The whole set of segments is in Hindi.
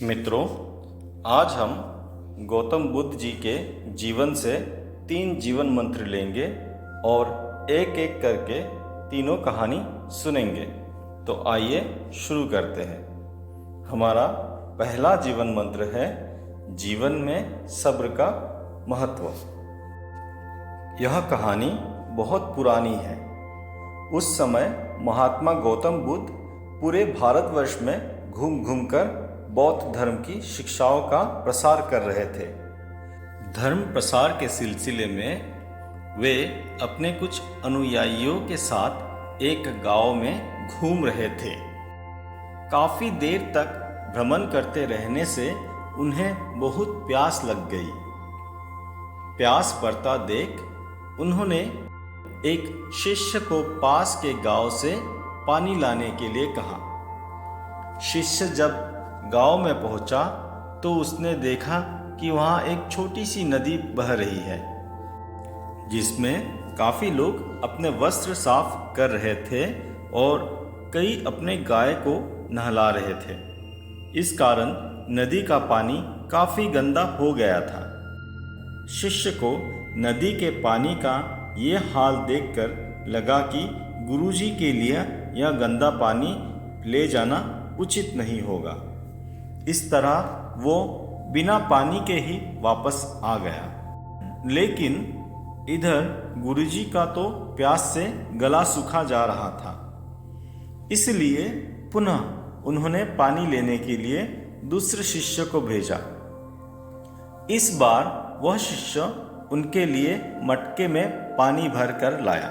मित्रों, आज हम गौतम बुद्ध जी के जीवन से 3 जीवन मंत्र लेंगे और एक एक करके तीनों कहानी सुनेंगे। तो आइए शुरू करते हैं। हमारा पहला जीवन मंत्र है जीवन में सब्र का महत्व। यह कहानी बहुत पुरानी है। उस समय महात्मा गौतम बुद्ध पूरे भारतवर्ष में घूम घूम कर बौद्ध धर्म की शिक्षाओं का प्रसार कर रहे थे। धर्म प्रसार के सिलसिले में वे अपने कुछ अनुयायियों के साथ एक गांव में घूम रहे थे। काफी देर तक भ्रमण करते रहने से उन्हें बहुत प्यास लग गई। प्यास बढ़ता देख उन्होंने एक शिष्य को पास के गांव से पानी लाने के लिए कहा। शिष्य जब गांव में पहुंचा तो उसने देखा कि वहां एक छोटी सी नदी बह रही है, जिसमें काफी लोग अपने वस्त्र साफ कर रहे थे और कई अपने गाय को नहला रहे थे। इस कारण नदी का पानी काफी गंदा हो गया था। शिष्य को नदी के पानी का ये हाल देखकर लगा कि गुरुजी के लिए यह गंदा पानी ले जाना उचित नहीं होगा। इस तरह वो बिना पानी के ही वापस आ गया। लेकिन इधर गुरुजी का तो प्यास से गला सूखा जा रहा था। इसलिए पुनः उन्होंने पानी लेने के लिए दूसरे शिष्य को भेजा। इस बार वह शिष्य उनके लिए मटके में पानी भर कर लाया।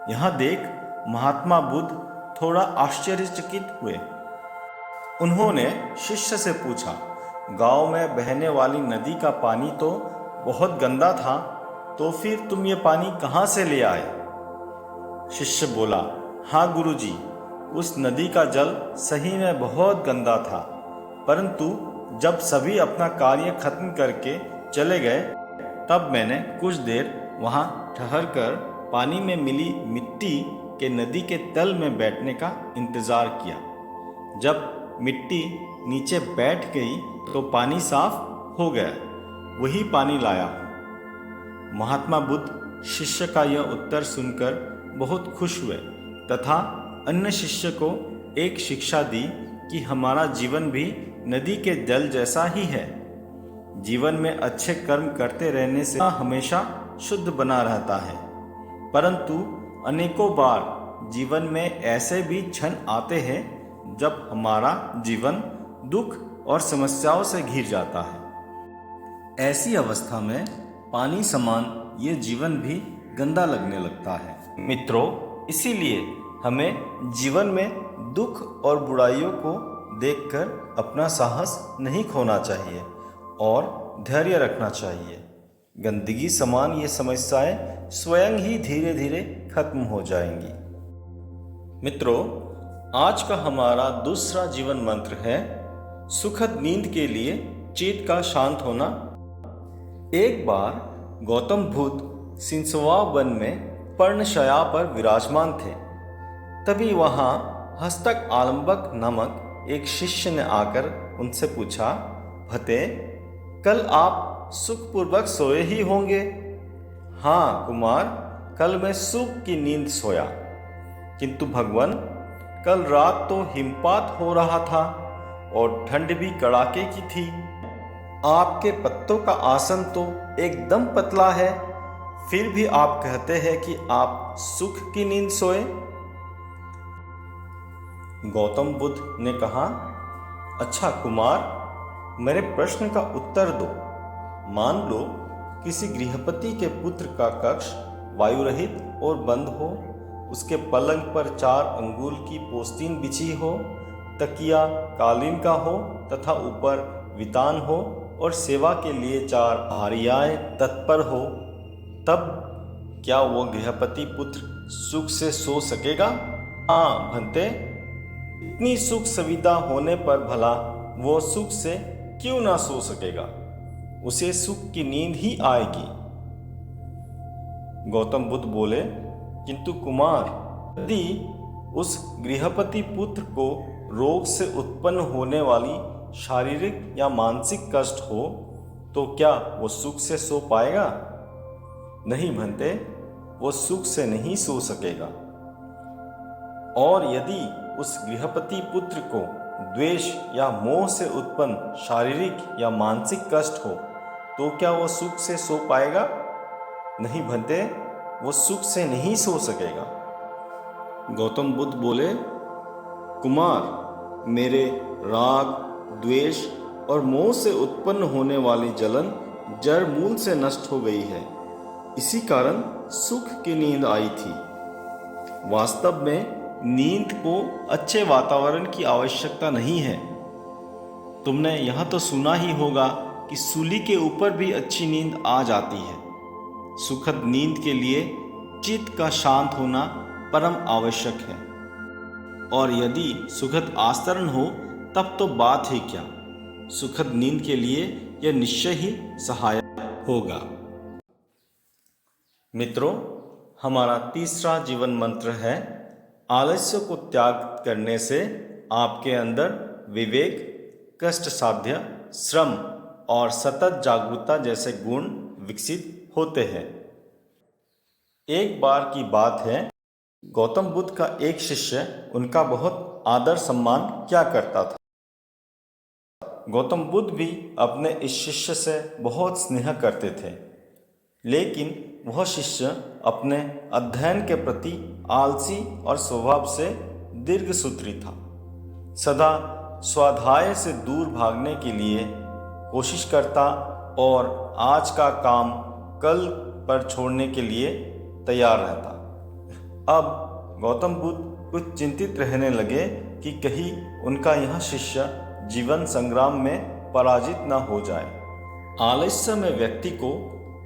यह देख महात्मा बुद्ध थोड़ा आश्चर्यचकित हुए। उन्होंने शिष्य से पूछा, गांव में बहने वाली नदी का पानी तो बहुत गंदा था, तो फिर तुम ये पानी कहाँ से ले आए? शिष्य बोला, हाँ गुरुजी, उस नदी का जल सही में बहुत गंदा था, परंतु जब सभी अपना कार्य खत्म करके चले गए तब मैंने कुछ देर वहाँ ठहरकर पानी में मिली मिट्टी के नदी के तल में बैठने का इंतज़ार किया। जब मिट्टी नीचे बैठ गई तो पानी साफ हो गया। वही पानी लाया। महात्मा बुद्ध शिष्य का यह उत्तर सुनकर बहुत खुश हुए तथा अन्य शिष्य को एक शिक्षा दी कि हमारा जीवन भी नदी के जल जैसा ही है। जीवन में अच्छे कर्म करते रहने से हमेशा शुद्ध बना रहता है, परंतु अनेकों बार जीवन में ऐसे भी क्षण आते हैं जब हमारा जीवन दुख और समस्याओं से घिर जाता है। ऐसी अवस्था में पानी समान ये जीवन भी गंदा लगने लगता है। मित्रों, इसीलिए हमें जीवन में दुख और बुराइयों को देखकर अपना साहस नहीं खोना चाहिए और धैर्य रखना चाहिए। गंदगी समान ये समस्याएं स्वयं ही धीरे धीरे खत्म हो जाएंगी। मित्रों, आज का हमारा दूसरा जीवन मंत्र है सुखद नींद के लिए चित्त का शांत होना। एक बार गौतम बुद्ध सिंसवा वन में पर्णशया पर विराजमान थे। तभी वहां हस्तक आलंबक नामक एक शिष्य ने आकर उनसे पूछा, भते, कल आप सुखपूर्वक सोए ही होंगे? हाँ कुमार, कल मैं सुख की नींद सोया, किंतु भगवान, कल रात तो हिमपात हो रहा था और ठंड भी कड़ाके की थी। आपके पत्तों का आसन तो एकदम पतला है, फिर भी आप कहते हैं कि आप सुख की नींद सोए। गौतम बुद्ध ने कहा, अच्छा कुमार, मेरे प्रश्न का उत्तर दो। मान लो किसी गृहपति के पुत्र का कक्ष वायु रहित और बंद हो, उसके पलंग पर 4 अंगुल की पोस्तीन बिछी हो, तकिया कालीन का हो तथा ऊपर वितान हो और सेवा के लिए 4 आरियाएं तत्पर हो, तब क्या वो गृहपति पुत्र सुख से सो सकेगा? हाँ भंते, इतनी सुख सुविधा होने पर भला वो सुख से क्यों ना सो सकेगा? उसे सुख की नींद ही आएगी। गौतम बुद्ध बोले, किंतु कुमार, यदि उस गृहपति पुत्र को रोग से उत्पन्न होने वाली शारीरिक या मानसिक कष्ट हो तो क्या वो सुख से सो पाएगा? नहीं बनते, वो सुख से नहीं सो सकेगा। और यदि उस गृहपति पुत्र को द्वेष या मोह से उत्पन्न शारीरिक या मानसिक कष्ट हो तो क्या वो सुख से सो पाएगा? नहीं बनते, वो सुख से नहीं सो सकेगा। गौतम बुद्ध बोले, कुमार, मेरे राग, द्वेष और मोह से उत्पन्न होने वाली जलन जड़ मूल से नष्ट हो गई है। इसी कारण सुख की नींद आई थी। वास्तव में नींद को अच्छे वातावरण की आवश्यकता नहीं है। तुमने यह तो सुना ही होगा कि सूली के ऊपर भी अच्छी नींद आ जाती है। सुखद नींद के लिए चित्त का शांत होना परम आवश्यक है। और यदि सुखद आस्तरण हो तब तो बात ही क्या, सुखद नींद के लिए यह निश्चय ही सहायक होगा। मित्रों, हमारा तीसरा जीवन मंत्र है, आलस्य को त्याग करने से आपके अंदर विवेक, कष्ट साध्य, श्रम और सतत जागरूकता जैसे गुण विकसित होते हैं। एक बार की बात है, गौतम बुद्ध का एक शिष्य उनका बहुत आदर सम्मान किया करता था। गौतम बुद्ध भी अपने इस शिष्य से बहुत स्नेह करते थे, लेकिन वह शिष्य अपने अध्ययन के प्रति आलसी और स्वभाव से दीर्घसूत्री था। सदा स्वाध्याय से दूर भागने के लिए कोशिश करता और आज का काम कल पर छोड़ने के लिए तैयार रहता। अब गौतम बुद्ध कुछ चिंतित रहने लगे कि कहीं उनका यह शिष्य जीवन संग्राम में पराजित न हो जाए। आलस्य में व्यक्ति को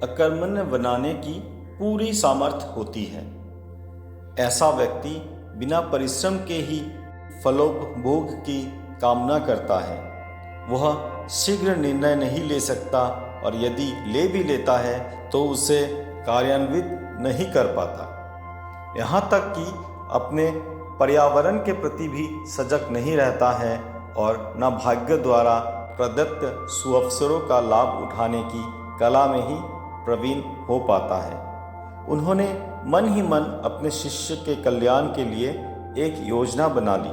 अकर्मण्य बनाने की पूरी सामर्थ्य होती है। ऐसा व्यक्ति बिना परिश्रम के ही फलोपभोग की कामना करता है। वह शीघ्र निर्णय नहीं ले सकता और यदि ले भी लेता है तो उसे कार्यान्वित नहीं कर पाता। यहाँ तक कि अपने पर्यावरण के प्रति भी सजग नहीं रहता है और न भाग्य द्वारा प्रदत्त सुअवसरों का लाभ उठाने की कला में ही प्रवीण हो पाता है। उन्होंने मन ही मन अपने शिष्य के कल्याण के लिए एक योजना बना ली।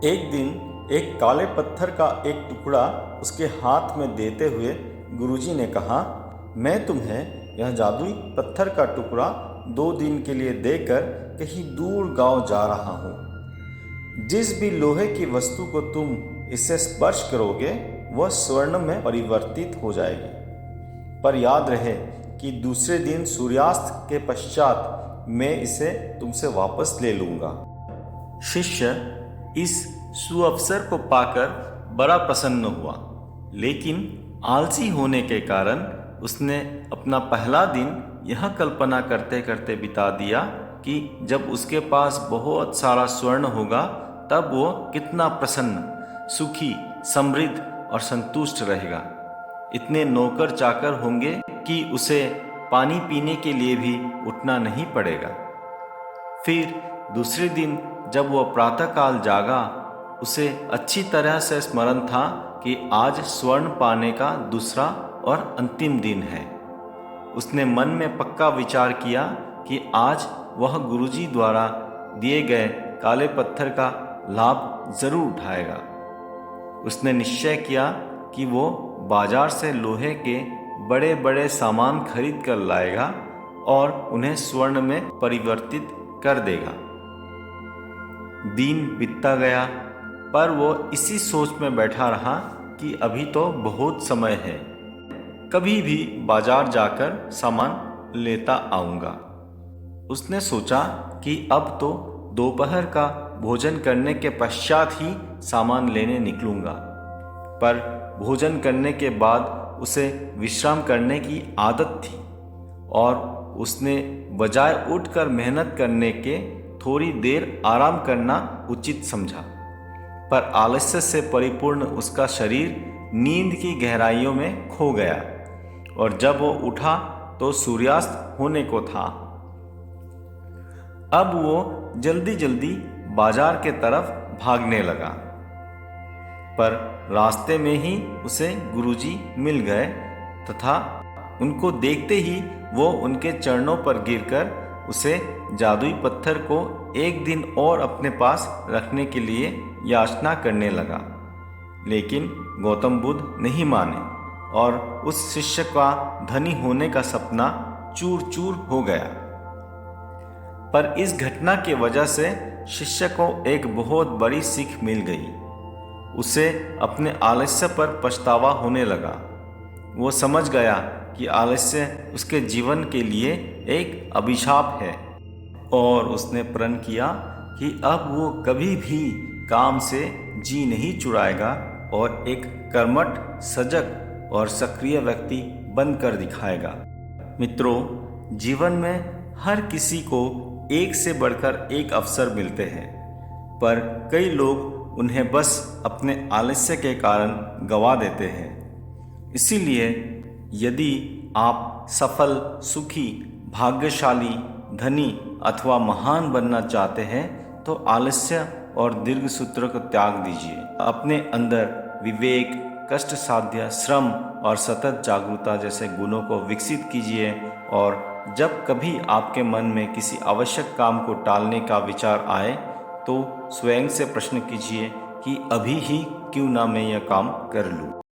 एक दिन एक काले पत्थर का एक टुकड़ा उसके हाथ में देते हुए गुरुजी ने कहा, मैं तुम्हें यह जादुई पत्थर का टुकड़ा 2 दिन के लिए देकर कहीं दूर गांव जा रहा हूँ। जिस भी लोहे की वस्तु को तुम इससे स्पर्श करोगे वह स्वर्ण में परिवर्तित हो जाएगी। पर याद रहे कि दूसरे दिन सूर्यास्त के पश्चात मैं इसे तुमसे वापस ले लूँगा। शिष्य इस सुअवसर को पाकर बड़ा प्रसन्न हुआ, लेकिन आलसी होने के कारण उसने अपना पहला दिन यह कल्पना करते करते बिता दिया कि जब उसके पास बहुत सारा स्वर्ण होगा तब वो कितना प्रसन्न, सुखी, समृद्ध और संतुष्ट रहेगा। इतने नौकर चाकर होंगे कि उसे पानी पीने के लिए भी उठना नहीं पड़ेगा। फिर दूसरे दिन जब वह प्रातःकाल जागा, उसे अच्छी तरह से स्मरण था कि आज स्वर्ण पाने का दूसरा और अंतिम दिन है। उसने मन में पक्का विचार किया कि आज वह गुरुजी द्वारा दिए गए काले पत्थर का लाभ जरूर उठाएगा। उसने निश्चय किया कि वो बाजार से लोहे के बड़े बड़े सामान खरीद कर लाएगा और उन्हें स्वर्ण में परिवर्तित कर देगा। दिन बीतता गया, पर वो इसी सोच में बैठा रहा कि अभी तो बहुत समय है, कभी भी बाजार जाकर सामान लेता आऊँगा। उसने सोचा कि अब तो दोपहर का भोजन करने के पश्चात ही सामान लेने निकलूँगा। पर भोजन करने के बाद उसे विश्राम करने की आदत थी और उसने बजाय उठकर मेहनत करने के थोड़ी देर आराम करना उचित समझा। पर आलस्य से परिपूर्ण उसका शरीर नींद की गहराइयों में खो गया और जब वो उठा तो सूर्यास्त होने को था। अब वो जल्दी जल्दी बाजार के तरफ भागने लगा। पर रास्ते में ही उसे गुरुजी मिल गए तथा उनको देखते ही वो उनके चरणों पर गिरकर उसे जादुई पत्थर को एक दिन और अपने पास रखने के लिए याचना करने लगा। लेकिन गौतम बुद्ध नहीं माने और उस शिष्य का धनी होने का सपना चूर चूर हो गया। पर इस घटना की वजह से शिष्य को एक बहुत बड़ी सीख मिल गई। उसे अपने आलस्य पर पछतावा होने लगा। वो समझ गया कि आलस्य उसके जीवन के लिए एक अभिशाप है और उसने प्रण किया कि अब वो कभी भी काम से जी नहीं चुराएगा और एक कर्मठ, सजग और सक्रिय व्यक्ति बनकर दिखाएगा। मित्रों, जीवन में हर किसी को एक से बढ़कर एक अवसर मिलते हैं, पर कई लोग उन्हें बस अपने आलस्य के कारण गंवा देते हैं। इसीलिए यदि आप सफल, सुखी, भाग्यशाली, धनी अथवा महान बनना चाहते हैं तो आलस्य और दीर्घ सूत्र को त्याग दीजिए। अपने अंदर विवेक, कष्ट साध्य, श्रम और सतत जागरूकता जैसे गुणों को विकसित कीजिए और जब कभी आपके मन में किसी आवश्यक काम को टालने का विचार आए तो स्वयं से प्रश्न कीजिए कि अभी ही क्यों ना मैं यह काम कर लूँ।